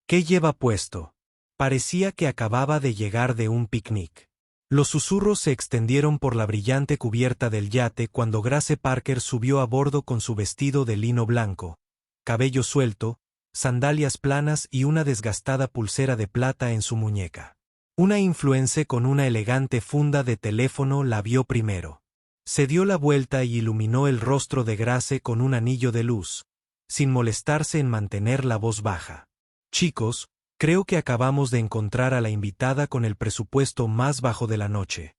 ¿Qué lleva puesto? Parecía que acababa de llegar de un picnic. Los susurros se extendieron por la brillante cubierta del yate cuando Grace Parker subió a bordo con su vestido de lino blanco, cabello suelto, sandalias planas y una desgastada pulsera de plata en su muñeca. Una influencer con una elegante funda de teléfono la vio primero. Se dio la vuelta y iluminó el rostro de Grace con un anillo de luz, sin molestarse en mantener la voz baja. Chicos, creo que acabamos de encontrar a la invitada con el presupuesto más bajo de la noche,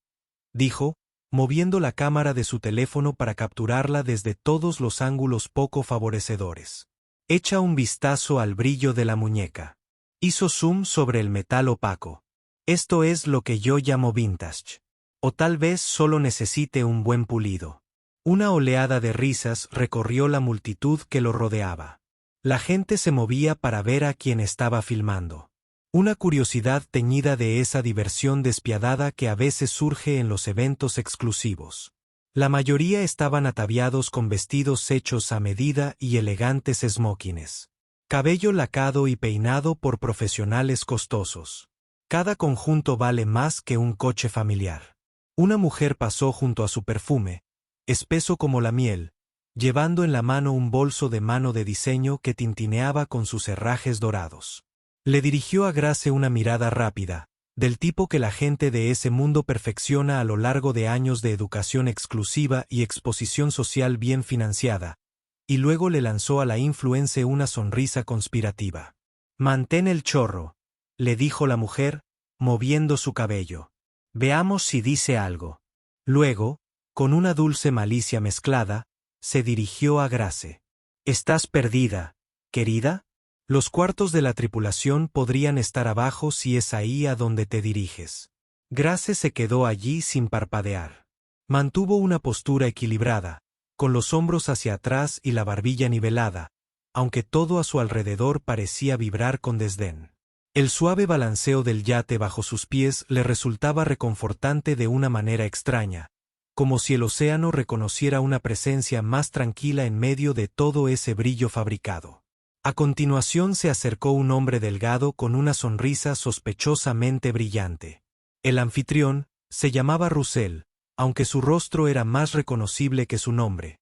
dijo, moviendo la cámara de su teléfono para capturarla desde todos los ángulos poco favorecedores. Echa un vistazo al brillo de la muñeca. Hizo zoom sobre el metal opaco. Esto es lo que yo llamo vintage. O tal vez solo necesite un buen pulido. Una oleada de risas recorrió la multitud que lo rodeaba. La gente se movía para ver a quien estaba filmando. Una curiosidad teñida de esa diversión despiadada que a veces surge en los eventos exclusivos. La mayoría estaban ataviados con vestidos hechos a medida y elegantes smokines. Cabello lacado y peinado por profesionales costosos. Cada conjunto vale más que un coche familiar. Una mujer pasó junto a su perfume, espeso como la miel, llevando en la mano un bolso de mano de diseño que tintineaba con sus herrajes dorados. Le dirigió a Grace una mirada rápida, del tipo que la gente de ese mundo perfecciona a lo largo de años de educación exclusiva y exposición social bien financiada, y luego le lanzó a la influencer una sonrisa conspirativa. «Mantén el chorro», le dijo la mujer, moviendo su cabello. «Veamos si dice algo». Luego, con una dulce malicia mezclada, se dirigió a Grace. «¿Estás perdida, querida? Los cuartos de la tripulación podrían estar abajo si es ahí a donde te diriges». Grace se quedó allí sin parpadear. Mantuvo una postura equilibrada, con los hombros hacia atrás y la barbilla nivelada, aunque todo a su alrededor parecía vibrar con desdén. El suave balanceo del yate bajo sus pies le resultaba reconfortante de una manera extraña, como si el océano reconociera una presencia más tranquila en medio de todo ese brillo fabricado. A continuación se acercó un hombre delgado con una sonrisa sospechosamente brillante. El anfitrión se llamaba Russell, aunque su rostro era más reconocible que su nombre.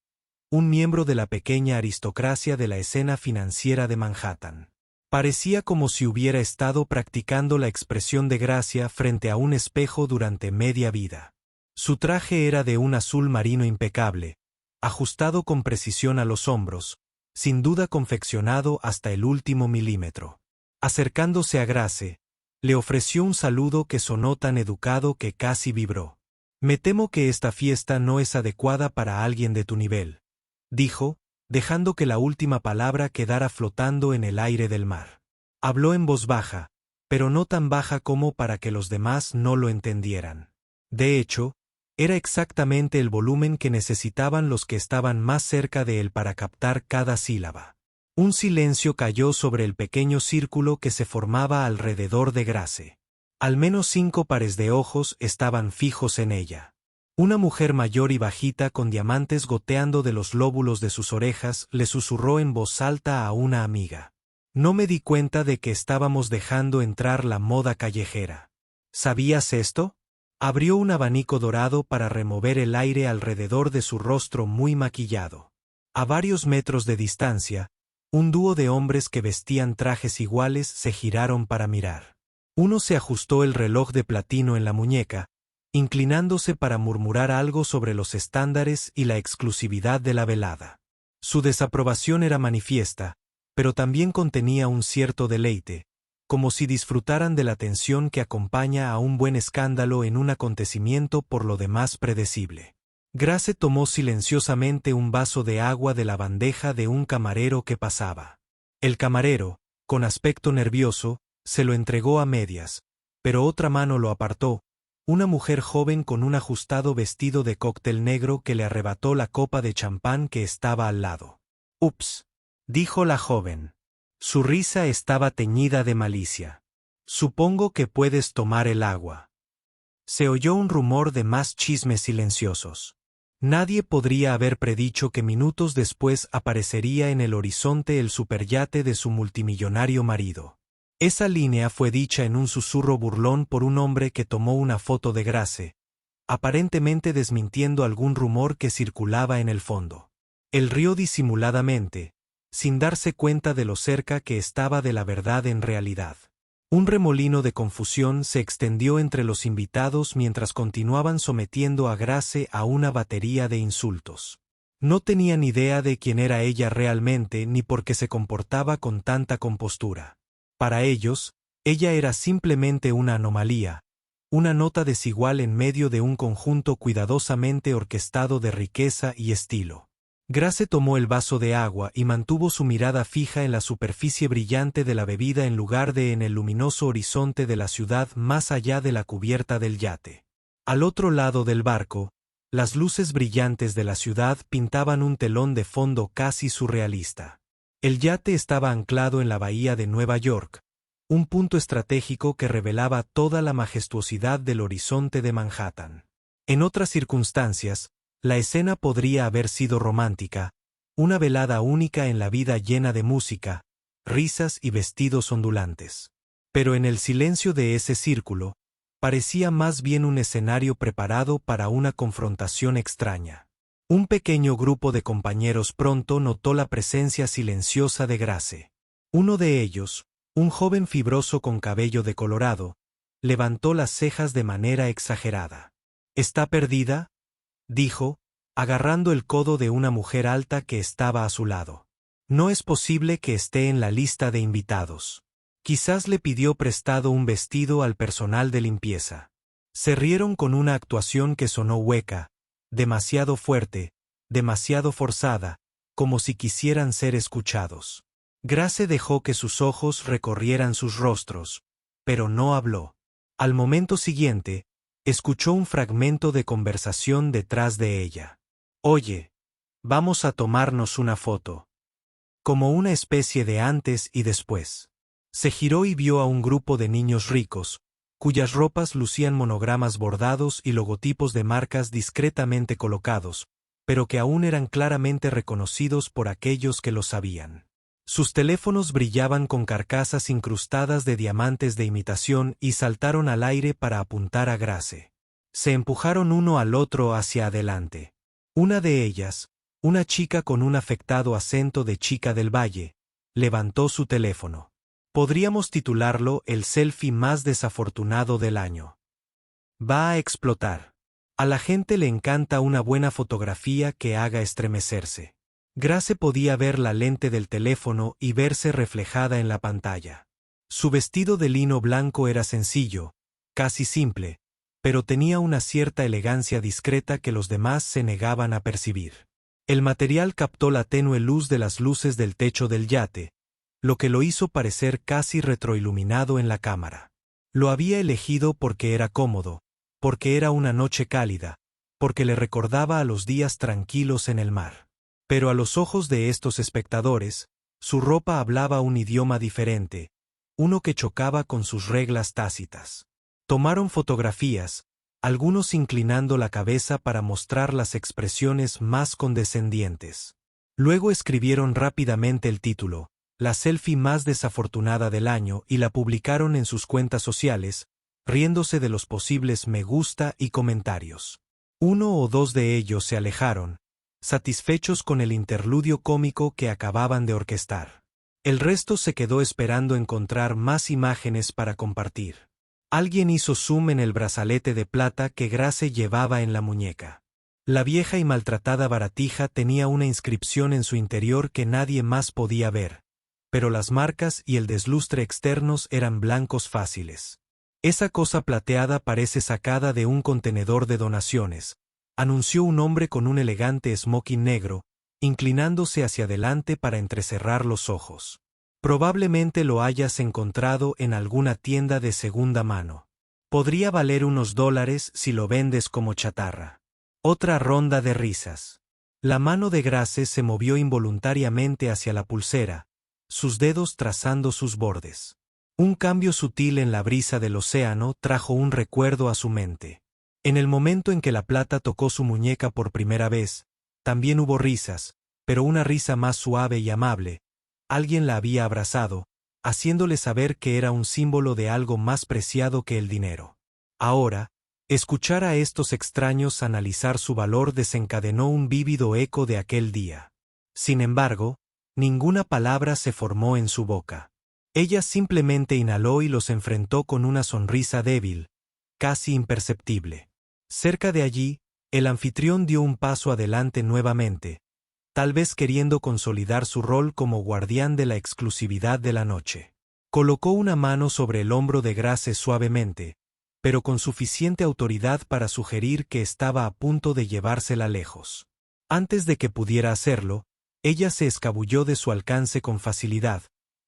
Un miembro de la pequeña aristocracia de la escena financiera de Manhattan. Parecía como si hubiera estado practicando la expresión de gracia frente a un espejo durante media vida. Su traje era de un azul marino impecable, ajustado con precisión a los hombros, sin duda confeccionado hasta el último milímetro. Acercándose a Grace, le ofreció un saludo que sonó tan educado que casi vibró. «Me temo que esta fiesta no es adecuada para alguien de tu nivel», dijo, dejando que la última palabra quedara flotando en el aire del mar. Habló en voz baja, pero no tan baja como para que los demás no lo entendieran. De hecho, era exactamente el volumen que necesitaban los que estaban más cerca de él para captar cada sílaba. Un silencio cayó sobre el pequeño círculo que se formaba alrededor de Grace. Al menos 5 pares de ojos estaban fijos en ella. Una mujer mayor y bajita con diamantes goteando de los lóbulos de sus orejas le susurró en voz alta a una amiga. «No me di cuenta de que estábamos dejando entrar la moda callejera. ¿Sabías esto?». Abrió un abanico dorado para remover el aire alrededor de su rostro muy maquillado. A varios metros de distancia, un dúo de hombres que vestían trajes iguales se giraron para mirar. Uno se ajustó el reloj de platino en la muñeca, inclinándose para murmurar algo sobre los estándares y la exclusividad de la velada. Su desaprobación era manifiesta, pero también contenía un cierto deleite, como si disfrutaran de la tensión que acompaña a un buen escándalo en un acontecimiento por lo demás predecible. Grace tomó silenciosamente un vaso de agua de la bandeja de un camarero que pasaba. El camarero, con aspecto nervioso, se lo entregó a medias, pero otra mano lo apartó, una mujer joven con un ajustado vestido de cóctel negro que le arrebató la copa de champán que estaba al lado. «Ups», dijo la joven. Su risa estaba teñida de malicia. «Supongo que puedes tomar el agua». Se oyó un rumor de más chismes silenciosos. Nadie podría haber predicho que minutos después aparecería en el horizonte el superyate de su multimillonario marido. Esa línea fue dicha en un susurro burlón por un hombre que tomó una foto de Grace, aparentemente desmintiendo algún rumor que circulaba en el fondo. Él rió disimuladamente, sin darse cuenta de lo cerca que estaba de la verdad en realidad. Un remolino de confusión se extendió entre los invitados mientras continuaban sometiendo a Grace a una batería de insultos. No tenían idea de quién era ella realmente ni por qué se comportaba con tanta compostura. Para ellos, ella era simplemente una anomalía, una nota desigual en medio de un conjunto cuidadosamente orquestado de riqueza y estilo. Grace tomó el vaso de agua y mantuvo su mirada fija en la superficie brillante de la bebida en lugar de en el luminoso horizonte de la ciudad más allá de la cubierta del yate. Al otro lado del barco, las luces brillantes de la ciudad pintaban un telón de fondo casi surrealista. El yate estaba anclado en la bahía de Nueva York, un punto estratégico que revelaba toda la majestuosidad del horizonte de Manhattan. En otras circunstancias, la escena podría haber sido romántica, una velada única en la vida llena de música, risas y vestidos ondulantes. Pero en el silencio de ese círculo, parecía más bien un escenario preparado para una confrontación extraña. Un pequeño grupo de compañeros pronto notó la presencia silenciosa de Grace. Uno de ellos, un joven fibroso con cabello decolorado, levantó las cejas de manera exagerada. ¿Está perdida?, dijo, agarrando el codo de una mujer alta que estaba a su lado. No es posible que esté en la lista de invitados. Quizás le pidió prestado un vestido al personal de limpieza. Se rieron con una actuación que sonó hueca, demasiado fuerte, demasiado forzada, como si quisieran ser escuchados. Grace dejó que sus ojos recorrieran sus rostros, pero no habló. Al momento siguiente, escuchó un fragmento de conversación detrás de ella. «Oye, vamos a tomarnos una foto». Como una especie de antes y después. Se giró y vio a un grupo de niños ricos, cuyas ropas lucían monogramas bordados y logotipos de marcas discretamente colocados, pero que aún eran claramente reconocidos por aquellos que lo sabían. Sus teléfonos brillaban con carcasas incrustadas de diamantes de imitación y saltaron al aire para apuntar a Grace. Se empujaron uno al otro hacia adelante. Una de ellas, una chica con un afectado acento de chica del valle, levantó su teléfono. Podríamos titularlo el selfie más desafortunado del año. Va a explotar. A la gente le encanta una buena fotografía que haga estremecerse. Grace podía ver la lente del teléfono y verse reflejada en la pantalla. Su vestido de lino blanco era sencillo, casi simple, pero tenía una cierta elegancia discreta que los demás se negaban a percibir. El material captó la tenue luz de las luces del techo del yate, lo que lo hizo parecer casi retroiluminado en la cámara. Lo había elegido porque era cómodo, porque era una noche cálida, porque le recordaba a los días tranquilos en el mar. Pero a los ojos de estos espectadores, su ropa hablaba un idioma diferente, uno que chocaba con sus reglas tácitas. Tomaron fotografías, algunos inclinando la cabeza para mostrar las expresiones más condescendientes. Luego escribieron rápidamente el título, la selfie más desafortunada del año, y la publicaron en sus cuentas sociales, riéndose de los posibles me gusta y comentarios. Uno o dos de ellos se alejaron, satisfechos con el interludio cómico que acababan de orquestar. El resto se quedó esperando encontrar más imágenes para compartir. Alguien hizo zoom en el brazalete de plata que Grace llevaba en la muñeca. La vieja y maltratada baratija tenía una inscripción en su interior que nadie más podía ver, pero las marcas y el deslustre externos eran blancos fáciles. Esa cosa plateada parece sacada de un contenedor de donaciones, anunció un hombre con un elegante smoking negro, inclinándose hacia adelante para entrecerrar los ojos. Probablemente lo hayas encontrado en alguna tienda de segunda mano. Podría valer unos $, si lo vendes como chatarra. Otra ronda de risas. La mano de Grace se movió involuntariamente hacia la pulsera, sus dedos trazando sus bordes. Un cambio sutil en la brisa del océano trajo un recuerdo a su mente. En el momento en que la plata tocó su muñeca por primera vez, también hubo risas, pero una risa más suave y amable. Alguien la había abrazado, haciéndole saber que era un símbolo de algo más preciado que el dinero. Ahora, escuchar a estos extraños analizar su valor desencadenó un vívido eco de aquel día. Sin embargo, ninguna palabra se formó en su boca. Ella simplemente inhaló y los enfrentó con una sonrisa débil, casi imperceptible. Cerca de allí, el anfitrión dio un paso adelante nuevamente, tal vez queriendo consolidar su rol como guardián de la exclusividad de la noche. Colocó una mano sobre el hombro de Grace suavemente, pero con suficiente autoridad para sugerir que estaba a punto de llevársela lejos. Antes de que pudiera hacerlo, ella se escabulló de su alcance con facilidad,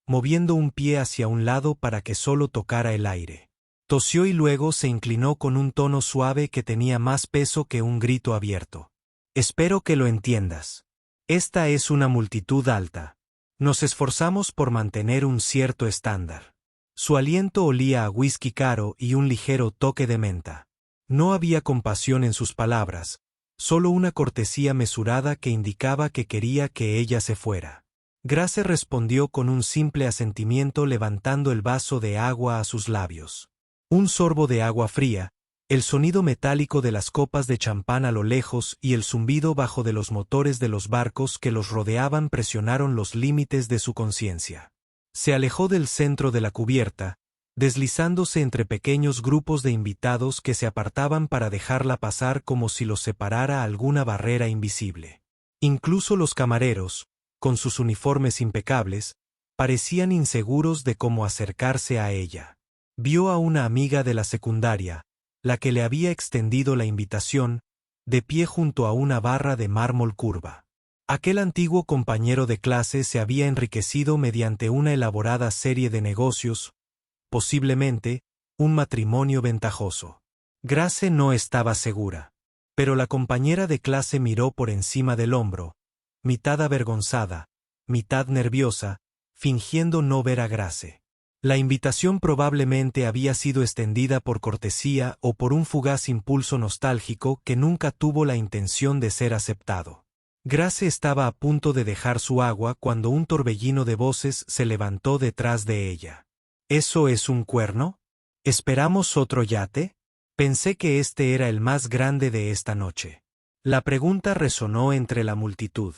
moviendo un pie hacia un lado para que solo tocara el aire. Tosió y luego se inclinó con un tono suave que tenía más peso que un grito abierto. Espero que lo entiendas. Esta es una multitud alta. Nos esforzamos por mantener un cierto estándar. Su aliento olía a whisky caro y un ligero toque de menta. No había compasión en sus palabras, solo una cortesía mesurada que indicaba que quería que ella se fuera. Grace respondió con un simple asentimiento levantando el vaso de agua a sus labios. Un sorbo de agua fría, el sonido metálico de las copas de champán a lo lejos y el zumbido bajo de los motores de los barcos que los rodeaban presionaron los límites de su conciencia. Se alejó del centro de la cubierta, deslizándose entre pequeños grupos de invitados que se apartaban para dejarla pasar como si los separara alguna barrera invisible. Incluso los camareros, con sus uniformes impecables, parecían inseguros de cómo acercarse a ella. Vio a una amiga de la secundaria, la que le había extendido la invitación, de pie junto a una barra de mármol curva. Aquel antiguo compañero de clase se había enriquecido mediante una elaborada serie de negocios, posiblemente, un matrimonio ventajoso. Grace no estaba segura, pero la compañera de clase miró por encima del hombro, mitad avergonzada, mitad nerviosa, fingiendo no ver a Grace. La invitación probablemente había sido extendida por cortesía o por un fugaz impulso nostálgico que nunca tuvo la intención de ser aceptado. Grace estaba a punto de dejar su agua cuando un torbellino de voces se levantó detrás de ella. ¿Eso es un cuerno? ¿Esperamos otro yate? Pensé que este era el más grande de esta noche. La pregunta resonó entre la multitud.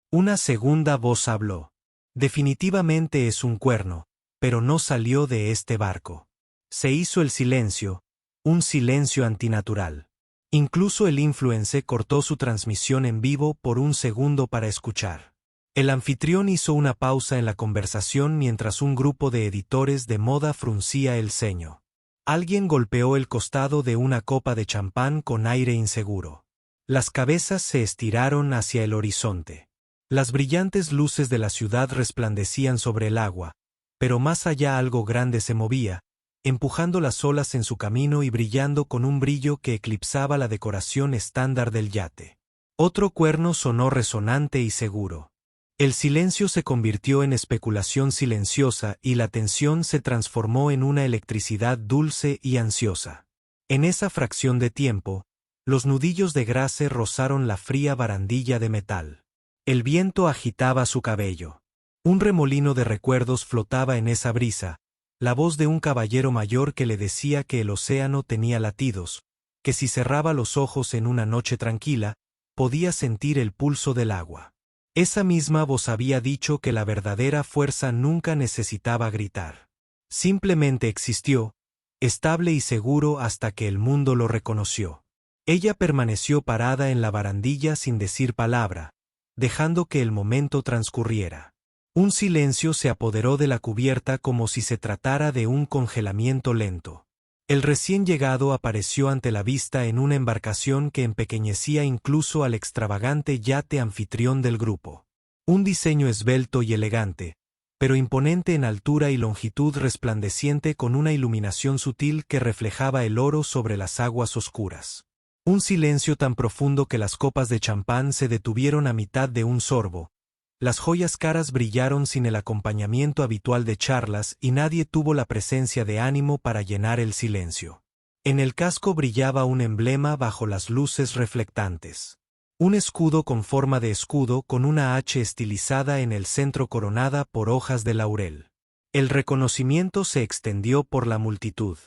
Una segunda voz habló. Definitivamente es un cuerno, pero no salió de este barco. Se hizo el silencio, un silencio antinatural. Incluso el influencer cortó su transmisión en vivo por un segundo para escuchar. El anfitrión hizo una pausa en la conversación mientras un grupo de editores de moda fruncía el ceño. Alguien golpeó el costado de una copa de champán con aire inseguro. Las cabezas se estiraron hacia el horizonte. Las brillantes luces de la ciudad resplandecían sobre el agua, pero más allá algo grande se movía, empujando las olas en su camino y brillando con un brillo que eclipsaba la decoración estándar del yate. Otro cuerno sonó resonante y seguro. El silencio se convirtió en especulación silenciosa y la tensión se transformó en una electricidad dulce y ansiosa. En esa fracción de tiempo, los nudillos de Grace rozaron la fría barandilla de metal. El viento agitaba su cabello. Un remolino de recuerdos flotaba en esa brisa, la voz de un caballero mayor que le decía que el océano tenía latidos, que si cerraba los ojos en una noche tranquila, podía sentir el pulso del agua. Esa misma voz había dicho que la verdadera fuerza nunca necesitaba gritar. Simplemente existió, estable y seguro hasta que el mundo lo reconoció. Ella permaneció parada en la barandilla sin decir palabra, dejando que el momento transcurriera. Un silencio se apoderó de la cubierta como si se tratara de un congelamiento lento. El recién llegado apareció ante la vista en una embarcación que empequeñecía incluso al extravagante yate anfitrión del grupo. Un diseño esbelto y elegante, pero imponente en altura y longitud resplandeciente con una iluminación sutil que reflejaba el oro sobre las aguas oscuras. Un silencio tan profundo que las copas de champán se detuvieron a mitad de un sorbo. Las joyas caras brillaron sin el acompañamiento habitual de charlas y nadie tuvo la presencia de ánimo para llenar el silencio. En el casco brillaba un emblema bajo las luces reflectantes. Un escudo con forma de escudo con una H estilizada en el centro coronada por hojas de laurel. El reconocimiento se extendió por la multitud.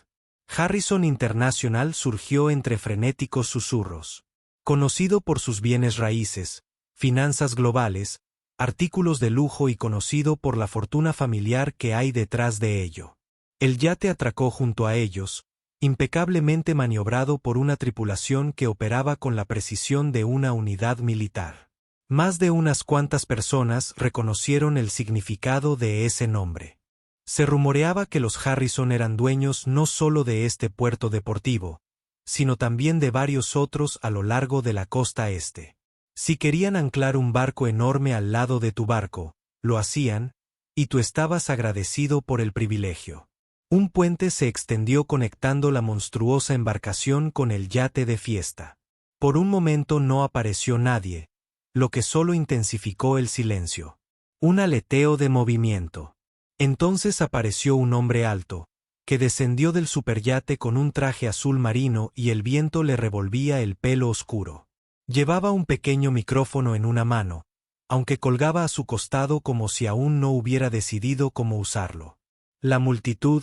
Harrison International surgió entre frenéticos susurros. Conocido por sus bienes raíces, finanzas globales, artículos de lujo y conocido por la fortuna familiar que hay detrás de ello. El yate atracó junto a ellos, impecablemente maniobrado por una tripulación que operaba con la precisión de una unidad militar. Más de unas cuantas personas reconocieron el significado de ese nombre. Se rumoreaba que los Harrison eran dueños no solo de este puerto deportivo, sino también de varios otros a lo largo de la costa este. Si querían anclar un barco enorme al lado de tu barco, lo hacían, y tú estabas agradecido por el privilegio. Un puente se extendió conectando la monstruosa embarcación con el yate de fiesta. Por un momento no apareció nadie, lo que solo intensificó el silencio. Un aleteo de movimiento. Entonces apareció un hombre alto, que descendió del superyate con un traje azul marino y el viento le revolvía el pelo oscuro. Llevaba un pequeño micrófono en una mano, aunque colgaba a su costado como si aún no hubiera decidido cómo usarlo. La multitud,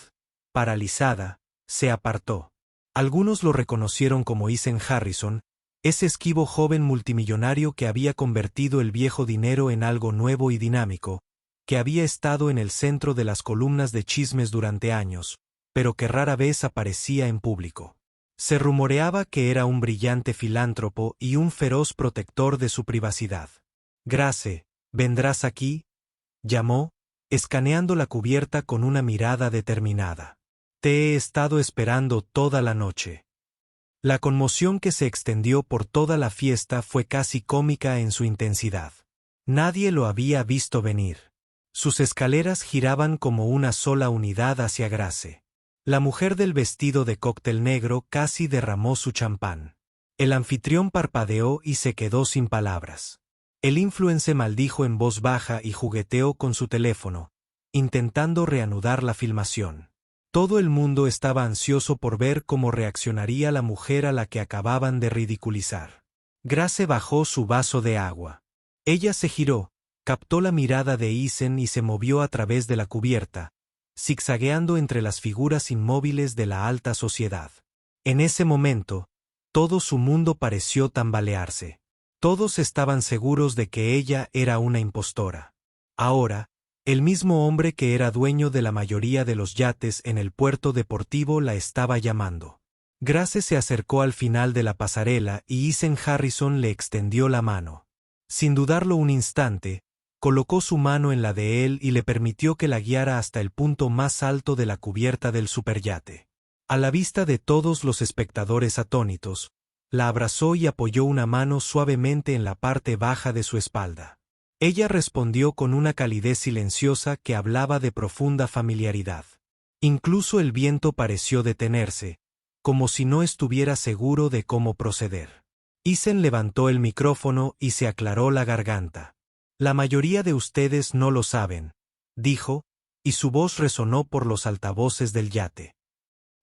paralizada, se apartó. Algunos lo reconocieron como Ethan Harrison, ese esquivo joven multimillonario que había convertido el viejo dinero en algo nuevo y dinámico, que había estado en el centro de las columnas de chismes durante años, pero que rara vez aparecía en público. Se rumoreaba que era un brillante filántropo y un feroz protector de su privacidad. Grace, ¿vendrás aquí?, llamó, escaneando la cubierta con una mirada determinada. Te he estado esperando toda la noche. La conmoción que se extendió por toda la fiesta fue casi cómica en su intensidad. Nadie lo había visto venir. Sus escaleras giraban como una sola unidad hacia Grace. La mujer del vestido de cóctel negro casi derramó su champán. El anfitrión parpadeó y se quedó sin palabras. El influencer maldijo en voz baja y jugueteó con su teléfono, intentando reanudar la filmación. Todo el mundo estaba ansioso por ver cómo reaccionaría la mujer a la que acababan de ridiculizar. Grace bajó su vaso de agua. Ella se giró, captó la mirada de Ethan y se movió a través de la cubierta, zigzagueando entre las figuras inmóviles de la alta sociedad. En ese momento, todo su mundo pareció tambalearse. Todos estaban seguros de que ella era una impostora. Ahora, el mismo hombre que era dueño de la mayoría de los yates en el puerto deportivo la estaba llamando. Grace se acercó al final de la pasarela y Ethan Harrison le extendió la mano. Sin dudarlo un instante, colocó su mano en la de él y le permitió que la guiara hasta el punto más alto de la cubierta del superyate. A la vista de todos los espectadores atónitos, la abrazó y apoyó una mano suavemente en la parte baja de su espalda. Ella respondió con una calidez silenciosa que hablaba de profunda familiaridad. Incluso el viento pareció detenerse, como si no estuviera seguro de cómo proceder. Ethan levantó el micrófono y se aclaró la garganta. La mayoría de ustedes no lo saben, dijo, y su voz resonó por los altavoces del yate.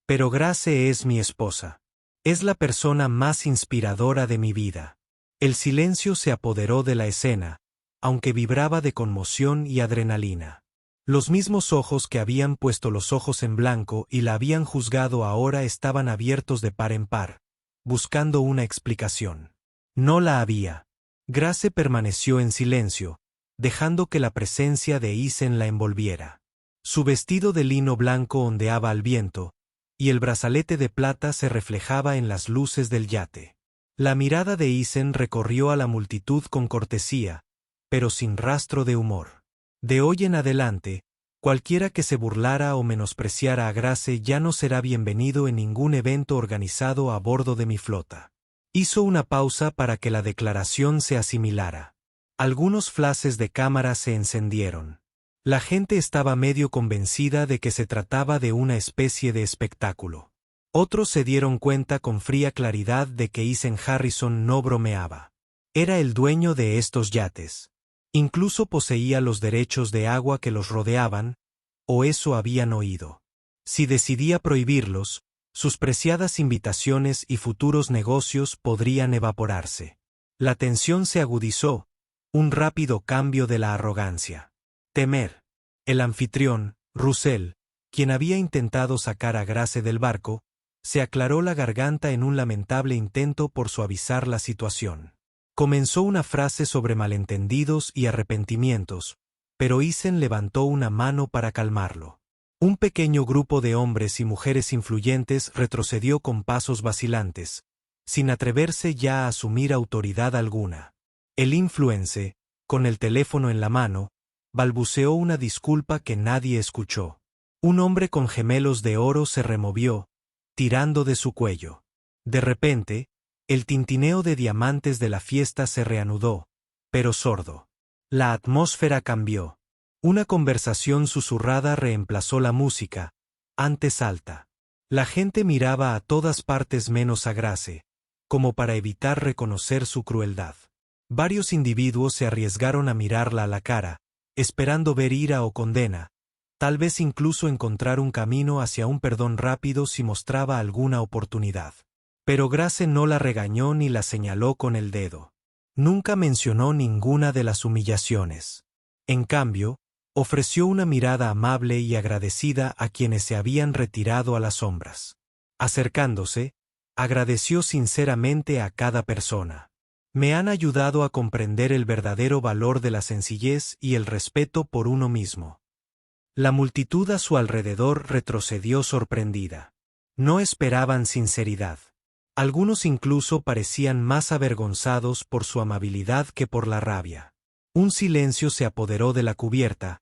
Pero Grace es mi esposa. Es la persona más inspiradora de mi vida. El silencio se apoderó de la escena, aunque vibraba de conmoción y adrenalina. Los mismos ojos que habían puesto los ojos en blanco y la habían juzgado ahora estaban abiertos de par en par, buscando una explicación. No la había. Grace permaneció en silencio, dejando que la presencia de Ethan la envolviera. Su vestido de lino blanco ondeaba al viento, y el brazalete de plata se reflejaba en las luces del yate. La mirada de Ethan recorrió a la multitud con cortesía, pero sin rastro de humor. De hoy en adelante, cualquiera que se burlara o menospreciara a Grace ya no será bienvenido en ningún evento organizado a bordo de mi flota. Hizo una pausa para que la declaración se asimilara. Algunos flashes de cámara se encendieron. La gente estaba medio convencida de que se trataba de una especie de espectáculo. Otros se dieron cuenta con fría claridad de que Ethan Harrison no bromeaba. Era el dueño de estos yates. Incluso poseía los derechos de agua que los rodeaban, o eso habían oído. Si decidía prohibirlos, sus preciadas invitaciones y futuros negocios podrían evaporarse. La tensión se agudizó, un rápido cambio de la arrogancia. Temer. El anfitrión, Russell, quien había intentado sacar a Grace del barco, se aclaró la garganta en un lamentable intento por suavizar la situación. Comenzó una frase sobre malentendidos y arrepentimientos, pero Eisen levantó una mano para calmarlo. Un pequeño grupo de hombres y mujeres influyentes retrocedió con pasos vacilantes, sin atreverse ya a asumir autoridad alguna. El influencer, con el teléfono en la mano, balbuceó una disculpa que nadie escuchó. Un hombre con gemelos de oro se removió, tirando de su cuello. De repente, el tintineo de diamantes de la fiesta se reanudó, pero sordo. La atmósfera cambió. Una conversación susurrada reemplazó la música, antes alta. La gente miraba a todas partes menos a Grace, como para evitar reconocer su crueldad. Varios individuos se arriesgaron a mirarla a la cara, esperando ver ira o condena, tal vez incluso encontrar un camino hacia un perdón rápido si mostraba alguna oportunidad. Pero Grace no la regañó ni la señaló con el dedo. Nunca mencionó ninguna de las humillaciones. En cambio, ofreció una mirada amable y agradecida a quienes se habían retirado a las sombras. Acercándose, agradeció sinceramente a cada persona. Me han ayudado a comprender el verdadero valor de la sencillez y el respeto por uno mismo. La multitud a su alrededor retrocedió sorprendida. No esperaban sinceridad. Algunos incluso parecían más avergonzados por su amabilidad que por la rabia. Un silencio se apoderó de la cubierta,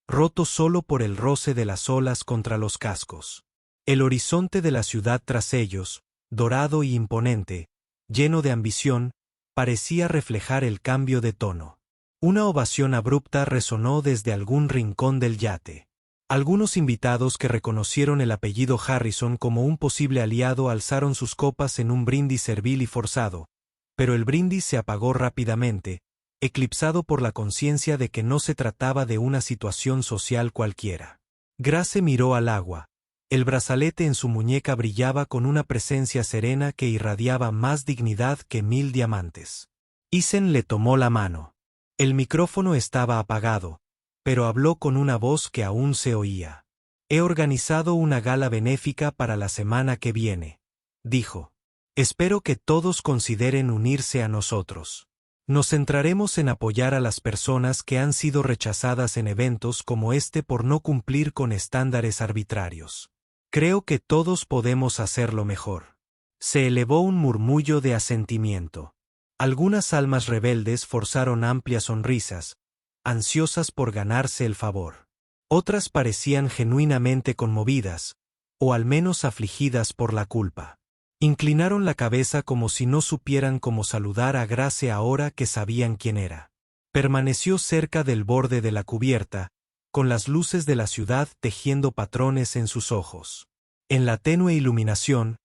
roto solo por el roce de las olas contra los cascos. El horizonte de la ciudad tras ellos, dorado y imponente, lleno de ambición, parecía reflejar el cambio de tono. Una ovación abrupta resonó desde algún rincón del yate. Algunos invitados que reconocieron el apellido Harrison como un posible aliado alzaron sus copas en un brindis servil y forzado, pero el brindis se apagó rápidamente, eclipsado por la conciencia de que no se trataba de una situación social cualquiera. Grace miró al agua. El brazalete en su muñeca brillaba con una presencia serena que irradiaba más dignidad que 1000 diamantes. Eisen le tomó la mano. El micrófono estaba apagado, pero habló con una voz que aún se oía. He organizado una gala benéfica para la semana que viene, dijo. Espero que todos consideren unirse a nosotros. Nos centraremos en apoyar a las personas que han sido rechazadas en eventos como este por no cumplir con estándares arbitrarios. Creo que todos podemos hacerlo mejor. Se elevó un murmullo de asentimiento. Algunas almas rebeldes forzaron amplias sonrisas, ansiosas por ganarse el favor. Otras parecían genuinamente conmovidas, o al menos afligidas por la culpa. Inclinaron la cabeza como si no supieran cómo saludar a Grace ahora que sabían quién era. Permaneció cerca del borde de la cubierta, con las luces de la ciudad tejiendo patrones en sus ojos. En la tenue iluminación,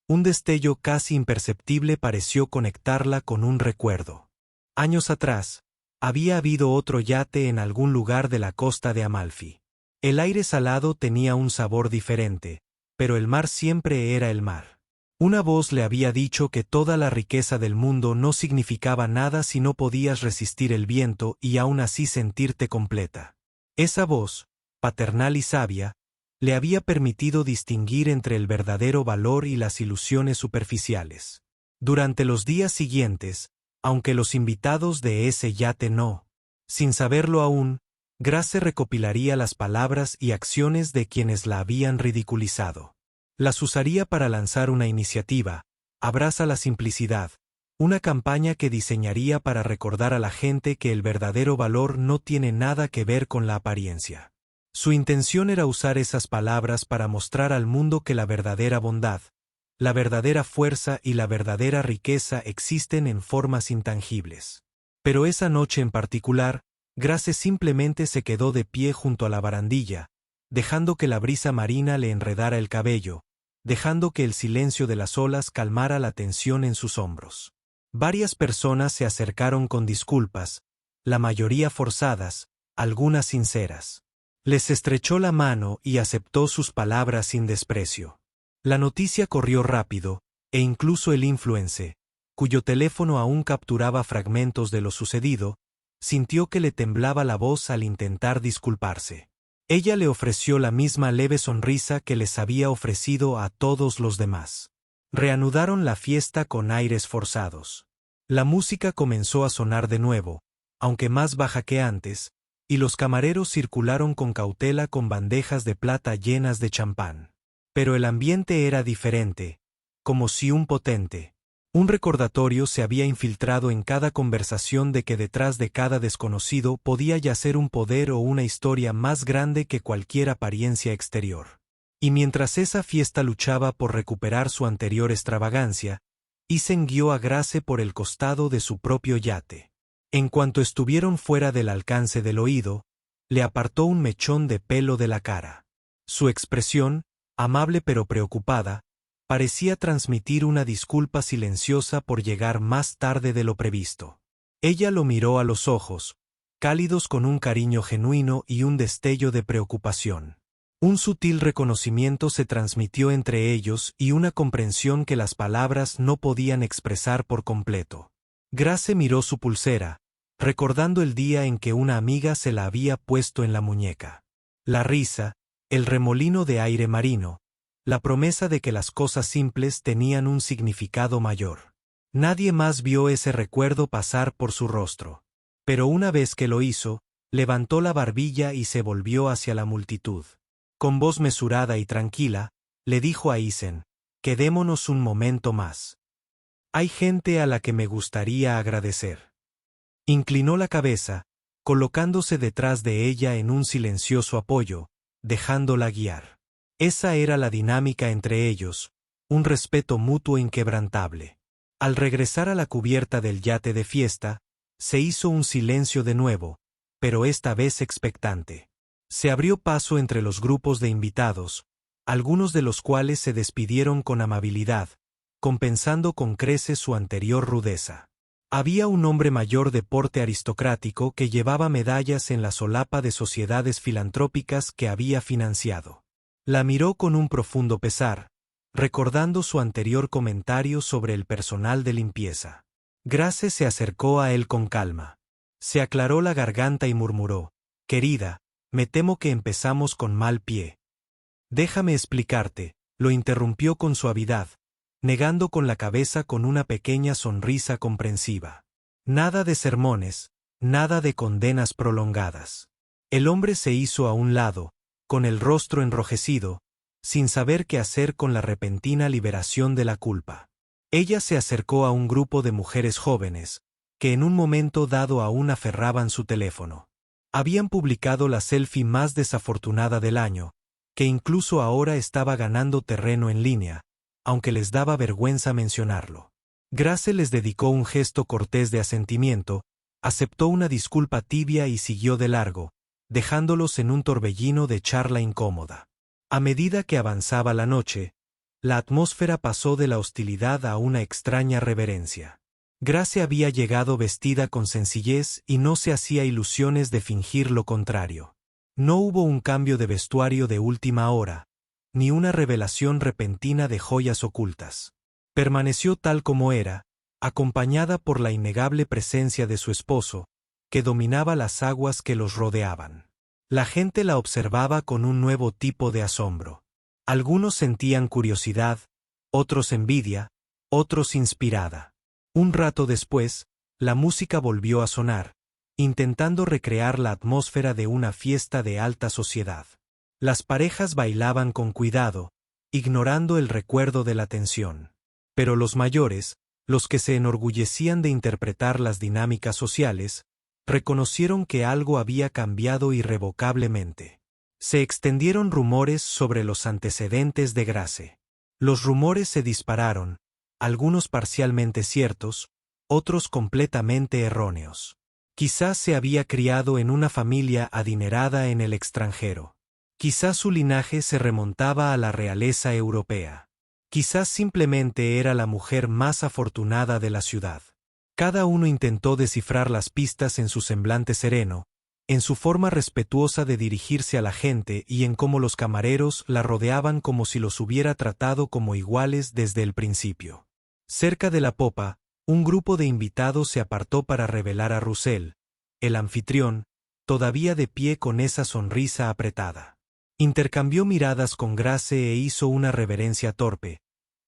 un destello casi imperceptible pareció conectarla con un recuerdo. Años atrás, había habido otro yate en algún lugar de la costa de Amalfi. El aire salado tenía un sabor diferente, pero el mar siempre era el mar. Una voz le había dicho que toda la riqueza del mundo no significaba nada si no podías resistir el viento y aún así sentirte completa. Esa voz, paternal y sabia, le había permitido distinguir entre el verdadero valor y las ilusiones superficiales. Durante los días siguientes, aunque los invitados de ese yate no, sin saberlo aún, Grace recopilaría las palabras y acciones de quienes la habían ridiculizado. Las usaría para lanzar una iniciativa, Abraza la simplicidad, una campaña que diseñaría para recordar a la gente que el verdadero valor no tiene nada que ver con la apariencia. Su intención era usar esas palabras para mostrar al mundo que la verdadera bondad, la verdadera fuerza y la verdadera riqueza existen en formas intangibles. Pero esa noche en particular, Grace simplemente se quedó de pie junto a la barandilla, dejando que la brisa marina le enredara el cabello, dejando que el silencio de las olas calmara la tensión en sus hombros. Varias personas se acercaron con disculpas, la mayoría forzadas, algunas sinceras. Les estrechó la mano y aceptó sus palabras sin desprecio. La noticia corrió rápido, e incluso el influencer, cuyo teléfono aún capturaba fragmentos de lo sucedido, sintió que le temblaba la voz al intentar disculparse. Ella le ofreció la misma leve sonrisa que les había ofrecido a todos los demás. Reanudaron la fiesta con aires forzados. La música comenzó a sonar de nuevo, aunque más baja que antes, y los camareros circularon con cautela con bandejas de plata llenas de champán. Pero el ambiente era diferente, como si un recordatorio se había infiltrado en cada conversación de que detrás de cada desconocido podía yacer un poder o una historia más grande que cualquier apariencia exterior. Y mientras esa fiesta luchaba por recuperar su anterior extravagancia, Isen guió a Grace por el costado de su propio yate. En cuanto estuvieron fuera del alcance del oído, le apartó un mechón de pelo de la cara. Su expresión, amable pero preocupada, parecía transmitir una disculpa silenciosa por llegar más tarde de lo previsto. Ella lo miró a los ojos, cálidos con un cariño genuino y un destello de preocupación. Un sutil reconocimiento se transmitió entre ellos y una comprensión que las palabras no podían expresar por completo. Grace miró su pulsera, recordando el día en que una amiga se la había puesto en la muñeca. La risa, el remolino de aire marino, la promesa de que las cosas simples tenían un significado mayor. Nadie más vio ese recuerdo pasar por su rostro. Pero una vez que lo hizo, levantó la barbilla y se volvió hacia la multitud. Con voz mesurada y tranquila, le dijo a Isen, «Quedémonos un momento más. Hay gente a la que me gustaría agradecer». Inclinó la cabeza, colocándose detrás de ella en un silencioso apoyo, dejándola guiar. Esa era la dinámica entre ellos, un respeto mutuo inquebrantable. Al regresar a la cubierta del yate de fiesta, se hizo un silencio de nuevo, pero esta vez expectante. Se abrió paso entre los grupos de invitados, algunos de los cuales se despidieron con amabilidad, compensando con creces su anterior rudeza. Había un hombre mayor de porte aristocrático que llevaba medallas en la solapa de sociedades filantrópicas que había financiado. La miró con un profundo pesar, recordando su anterior comentario sobre el personal de limpieza. Grace se acercó a él con calma. Se aclaró la garganta y murmuró, «Querida, me temo que empezamos con mal pie». «Déjame explicarte», lo interrumpió con suavidad, negando con la cabeza con una pequeña sonrisa comprensiva. «Nada de sermones, nada de condenas prolongadas». El hombre se hizo a un lado, con el rostro enrojecido, sin saber qué hacer con la repentina liberación de la culpa. Ella se acercó a un grupo de mujeres jóvenes, que en un momento dado aún aferraban su teléfono. Habían publicado la selfie más desafortunada del año, que incluso ahora estaba ganando terreno en línea, aunque les daba vergüenza mencionarlo. Grace les dedicó un gesto cortés de asentimiento, aceptó una disculpa tibia y siguió de largo, dejándolos en un torbellino de charla incómoda. A medida que avanzaba la noche, la atmósfera pasó de la hostilidad a una extraña reverencia. Grace había llegado vestida con sencillez y no se hacía ilusiones de fingir lo contrario. No hubo un cambio de vestuario de última hora, ni una revelación repentina de joyas ocultas. Permaneció tal como era, acompañada por la innegable presencia de su esposo, que dominaba las aguas que los rodeaban. La gente la observaba con un nuevo tipo de asombro. Algunos sentían curiosidad, otros envidia, otros inspirada. Un rato después, la música volvió a sonar, intentando recrear la atmósfera de una fiesta de alta sociedad. Las parejas bailaban con cuidado, ignorando el recuerdo de la tensión. Pero los mayores, los que se enorgullecían de interpretar las dinámicas sociales, reconocieron que algo había cambiado irrevocablemente. Se extendieron rumores sobre los antecedentes de Grace. Los rumores se dispararon, algunos parcialmente ciertos, otros completamente erróneos. Quizás se había criado en una familia adinerada en el extranjero. Quizás su linaje se remontaba a la realeza europea. Quizás simplemente era la mujer más afortunada de la ciudad. Cada uno intentó descifrar las pistas en su semblante sereno, en su forma respetuosa de dirigirse a la gente y en cómo los camareros la rodeaban como si los hubiera tratado como iguales desde el principio. Cerca de la popa, un grupo de invitados se apartó para revelar a Russell, el anfitrión, todavía de pie con esa sonrisa apretada. Intercambió miradas con Grace e hizo una reverencia torpe,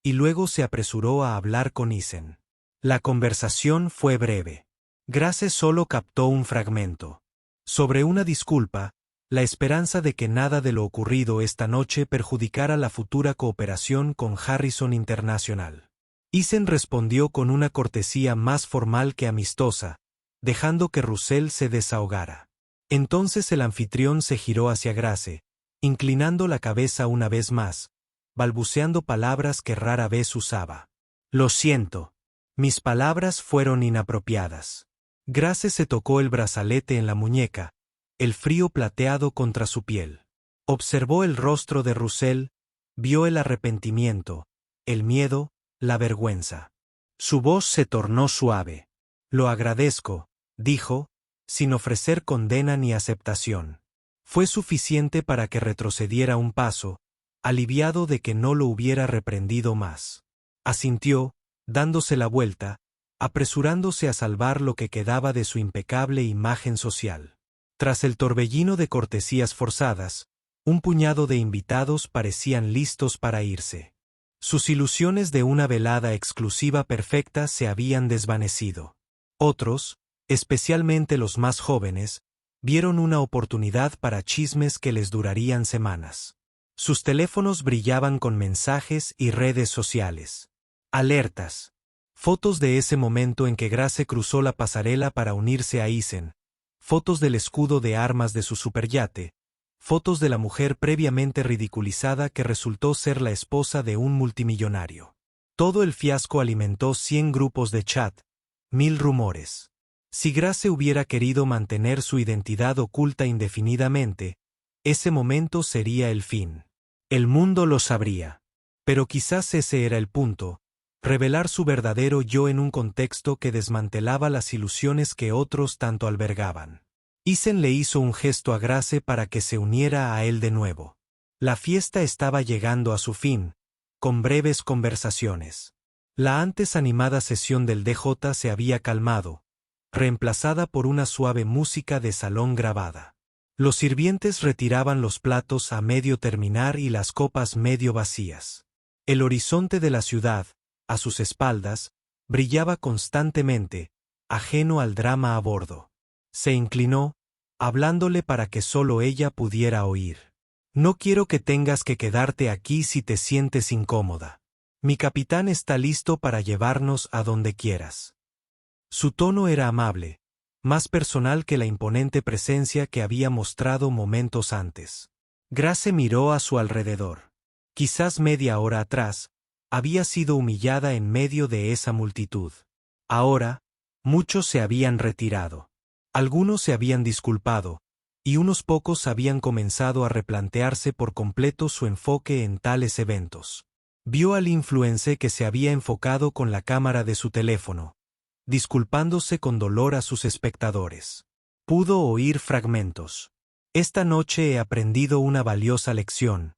y luego se apresuró a hablar con Isen. La conversación fue breve. Grace solo captó un fragmento. Sobre una disculpa, la esperanza de que nada de lo ocurrido esta noche perjudicara la futura cooperación con Harrison International. Isen respondió con una cortesía más formal que amistosa, dejando que Russell se desahogara. Entonces el anfitrión se giró hacia Grace, inclinando la cabeza una vez más, balbuceando palabras que rara vez usaba. Lo siento. Mis palabras fueron inapropiadas. Grace se tocó el brazalete en la muñeca, el frío plateado contra su piel. Observó el rostro de Russell, vio el arrepentimiento, el miedo, la vergüenza. Su voz se tornó suave. Lo agradezco, dijo, sin ofrecer condena ni aceptación. Fue suficiente para que retrocediera un paso, aliviado de que no lo hubiera reprendido más. Asintió, dándose la vuelta, apresurándose a salvar lo que quedaba de su impecable imagen social. Tras el torbellino de cortesías forzadas, un puñado de invitados parecían listos para irse. Sus ilusiones de una velada exclusiva perfecta se habían desvanecido. Otros, especialmente los más jóvenes, vieron una oportunidad para chismes que les durarían semanas. Sus teléfonos brillaban con mensajes y redes sociales. Alertas. Fotos de ese momento en que Grace cruzó la pasarela para unirse a Isen. Fotos del escudo de armas de su superyate. Fotos de la mujer previamente ridiculizada que resultó ser la esposa de un multimillonario. Todo el fiasco alimentó 100 grupos de chat, 1000 rumores. Si Grace hubiera querido mantener su identidad oculta indefinidamente, ese momento sería el fin. El mundo lo sabría. Pero quizás ese era el punto, revelar su verdadero yo en un contexto que desmantelaba las ilusiones que otros tanto albergaban. Isen le hizo un gesto a Grace para que se uniera a él de nuevo. La fiesta estaba llegando a su fin, con breves conversaciones. La antes animada sesión del DJ se había calmado, reemplazada por una suave música de salón grabada. Los sirvientes retiraban los platos a medio terminar y las copas medio vacías. El horizonte de la ciudad, a sus espaldas, brillaba constantemente, ajeno al drama a bordo. Se inclinó, hablándole para que solo ella pudiera oír. No quiero que tengas que quedarte aquí si te sientes incómoda. Mi capitán está listo para llevarnos a donde quieras. Su tono era amable, más personal que la imponente presencia que había mostrado momentos antes. Grace miró a su alrededor. Quizás media hora atrás, había sido humillada en medio de esa multitud. Ahora, muchos se habían retirado. Algunos se habían disculpado, y unos pocos habían comenzado a replantearse por completo su enfoque en tales eventos. Vio al influencer que se había enfocado con la cámara de su teléfono, disculpándose con dolor a sus espectadores. Pudo oír fragmentos. Esta noche he aprendido una valiosa lección.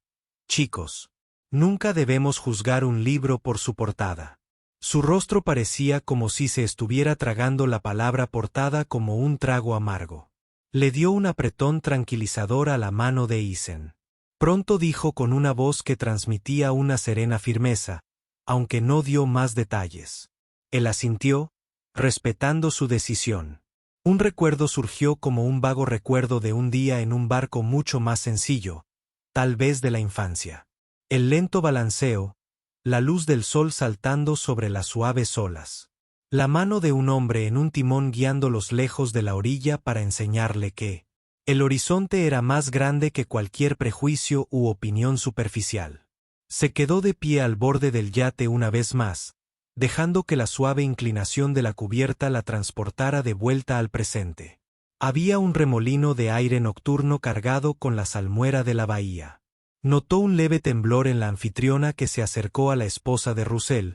Chicos, nunca debemos juzgar un libro por su portada. Su rostro parecía como si se estuviera tragando la palabra portada como un trago amargo. Le dio un apretón tranquilizador a la mano de Isen. Pronto dijo con una voz que transmitía una serena firmeza, aunque no dio más detalles. Él asintió, respetando su decisión. Un recuerdo surgió como un vago recuerdo de un día en un barco mucho más sencillo, tal vez de la infancia. El lento balanceo, la luz del sol saltando sobre las suaves olas. La mano de un hombre en un timón guiándolos lejos de la orilla para enseñarle que el horizonte era más grande que cualquier prejuicio u opinión superficial. Se quedó de pie al borde del yate una vez más, dejando que la suave inclinación de la cubierta la transportara de vuelta al presente. Había un remolino de aire nocturno cargado con la salmuera de la bahía. Notó un leve temblor en la anfitriona que se acercó a la esposa de Russell,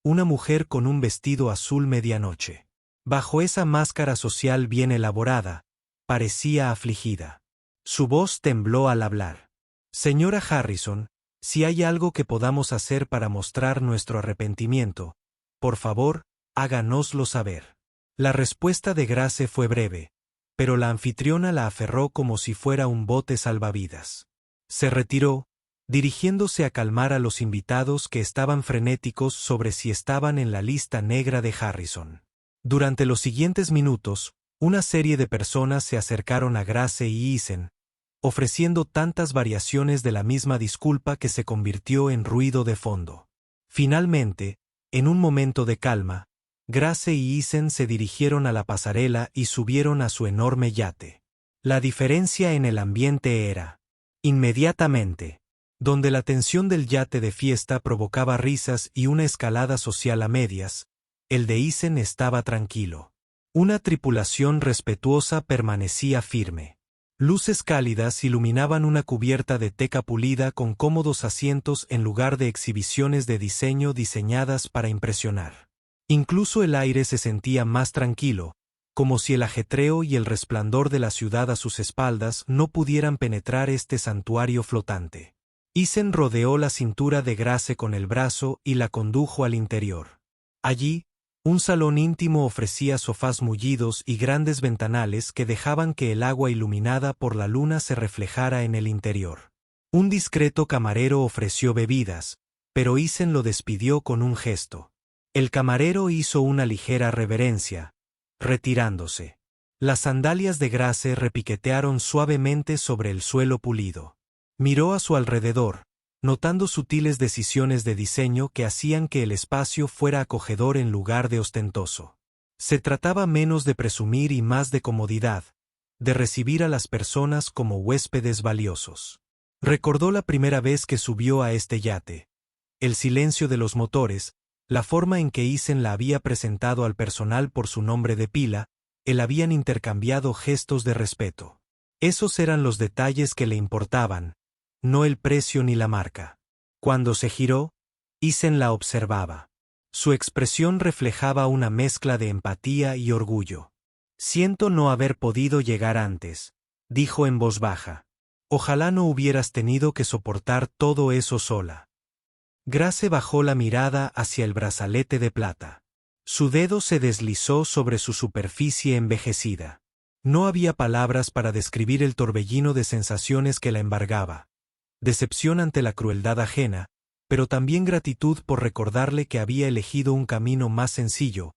una mujer con un vestido azul medianoche. Bajo esa máscara social bien elaborada, parecía afligida. Su voz tembló al hablar. Señora Harrison, si hay algo que podamos hacer para mostrar nuestro arrepentimiento, por favor, háganoslo saber. La respuesta de Grace fue breve, pero la anfitriona la aferró como si fuera un bote salvavidas. Se retiró, dirigiéndose a calmar a los invitados que estaban frenéticos sobre si estaban en la lista negra de Harrison. Durante los siguientes minutos, una serie de personas se acercaron a Grace y Eisen, ofreciendo tantas variaciones de la misma disculpa que se convirtió en ruido de fondo. Finalmente, en un momento de calma, Grace y Eisen se dirigieron a la pasarela y subieron a su enorme yate. La diferencia en el ambiente era, inmediatamente, donde la tensión del yate de fiesta provocaba risas y una escalada social a medias, el de Eisen estaba tranquilo. Una tripulación respetuosa permanecía firme. Luces cálidas iluminaban una cubierta de teca pulida con cómodos asientos en lugar de exhibiciones de diseño diseñadas para impresionar. Incluso el aire se sentía más tranquilo, como si el ajetreo y el resplandor de la ciudad a sus espaldas no pudieran penetrar este santuario flotante. Eisen rodeó la cintura de Grace con el brazo y la condujo al interior. Allí, un salón íntimo ofrecía sofás mullidos y grandes ventanales que dejaban que el agua iluminada por la luna se reflejara en el interior. Un discreto camarero ofreció bebidas, pero Eisen lo despidió con un gesto. El camarero hizo una ligera reverencia, retirándose. Las sandalias de Grace repiquetearon suavemente sobre el suelo pulido. Miró a su alrededor, notando sutiles decisiones de diseño que hacían que el espacio fuera acogedor en lugar de ostentoso. Se trataba menos de presumir y más de comodidad, de recibir a las personas como huéspedes valiosos. Recordó la primera vez que subió a este yate. El silencio de los motores, la forma en que Eisen la había presentado al personal por su nombre de pila, habían intercambiado gestos de respeto. Esos eran los detalles que le importaban, no el precio ni la marca. Cuando se giró, Eisen la observaba. Su expresión reflejaba una mezcla de empatía y orgullo. «Siento no haber podido llegar antes», dijo en voz baja. «Ojalá no hubieras tenido que soportar todo eso sola». Grace bajó la mirada hacia el brazalete de plata. Su dedo se deslizó sobre su superficie envejecida. No había palabras para describir el torbellino de sensaciones que la embargaba. Decepción ante la crueldad ajena, pero también gratitud por recordarle que había elegido un camino más sencillo,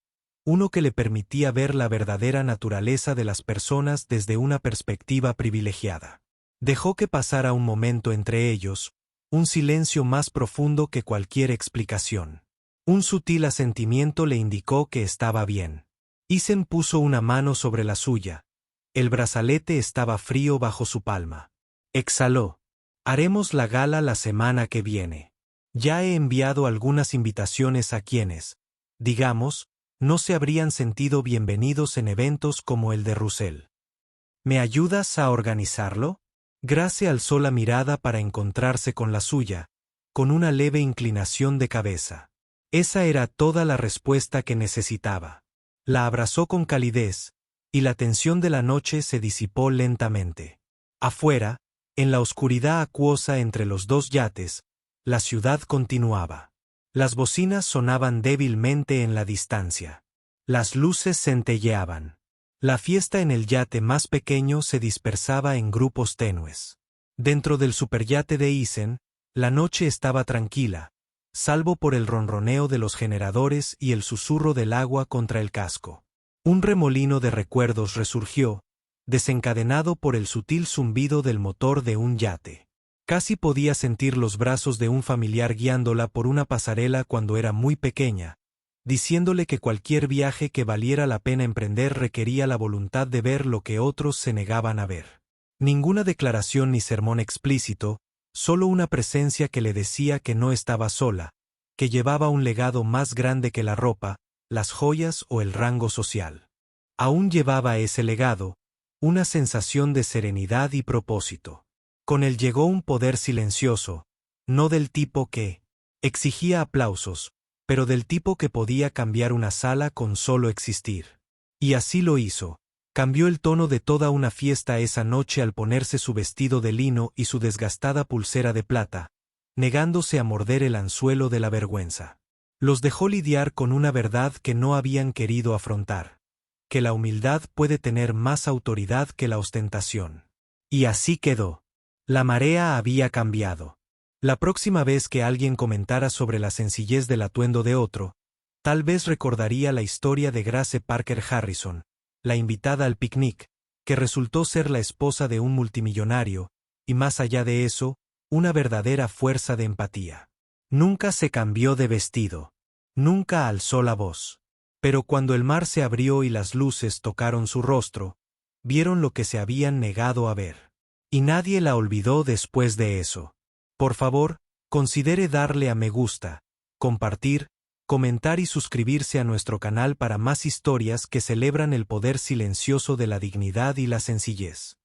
uno que le permitía ver la verdadera naturaleza de las personas desde una perspectiva privilegiada. Dejó que pasara un momento entre ellos, un silencio más profundo que cualquier explicación. Un sutil asentimiento le indicó que estaba bien. Eisen puso una mano sobre la suya. El brazalete estaba frío bajo su palma. Exhaló. «Haremos la gala la semana que viene. Ya he enviado algunas invitaciones a quienes, digamos, no se habrían sentido bienvenidos en eventos como el de Russell. ¿Me ayudas a organizarlo?» Grace alzó la mirada para encontrarse con la suya, con una leve inclinación de cabeza. Esa era toda la respuesta que necesitaba. La abrazó con calidez, y la tensión de la noche se disipó lentamente. Afuera, en la oscuridad acuosa entre los dos yates, la ciudad continuaba. Las bocinas sonaban débilmente en la distancia. Las luces centelleaban. La fiesta en el yate más pequeño se dispersaba en grupos tenues. Dentro del superyate de Eisen, la noche estaba tranquila, salvo por el ronroneo de los generadores y el susurro del agua contra el casco. Un remolino de recuerdos resurgió, desencadenado por el sutil zumbido del motor de un yate. Casi podía sentir los brazos de un familiar guiándola por una pasarela cuando era muy pequeña, diciéndole que cualquier viaje que valiera la pena emprender requería la voluntad de ver lo que otros se negaban a ver. Ninguna declaración ni sermón explícito, solo una presencia que le decía que no estaba sola, que llevaba un legado más grande que la ropa, las joyas o el rango social. Aún llevaba ese legado, una sensación de serenidad y propósito. Con él llegó un poder silencioso, no del tipo que exigía aplausos, pero del tipo que podía cambiar una sala con solo existir. Y así lo hizo. Cambió el tono de toda una fiesta esa noche al ponerse su vestido de lino y su desgastada pulsera de plata, negándose a morder el anzuelo de la vergüenza. Los dejó lidiar con una verdad que no habían querido afrontar. que la humildad puede tener más autoridad que la ostentación. Y así quedó. La marea había cambiado. La próxima vez que alguien comentara sobre la sencillez del atuendo de otro, tal vez recordaría la historia de Grace Parker Harrison, la invitada al picnic, que resultó ser la esposa de un multimillonario, y más allá de eso, una verdadera fuerza de empatía. Nunca se cambió de vestido. Nunca alzó la voz. Pero cuando el mar se abrió y las luces tocaron su rostro, vieron lo que se habían negado a ver. Y nadie la olvidó después de eso. Por favor, considere darle a me gusta, compartir, comentar y suscribirse a nuestro canal para más historias que celebran el poder silencioso de la dignidad y la sencillez.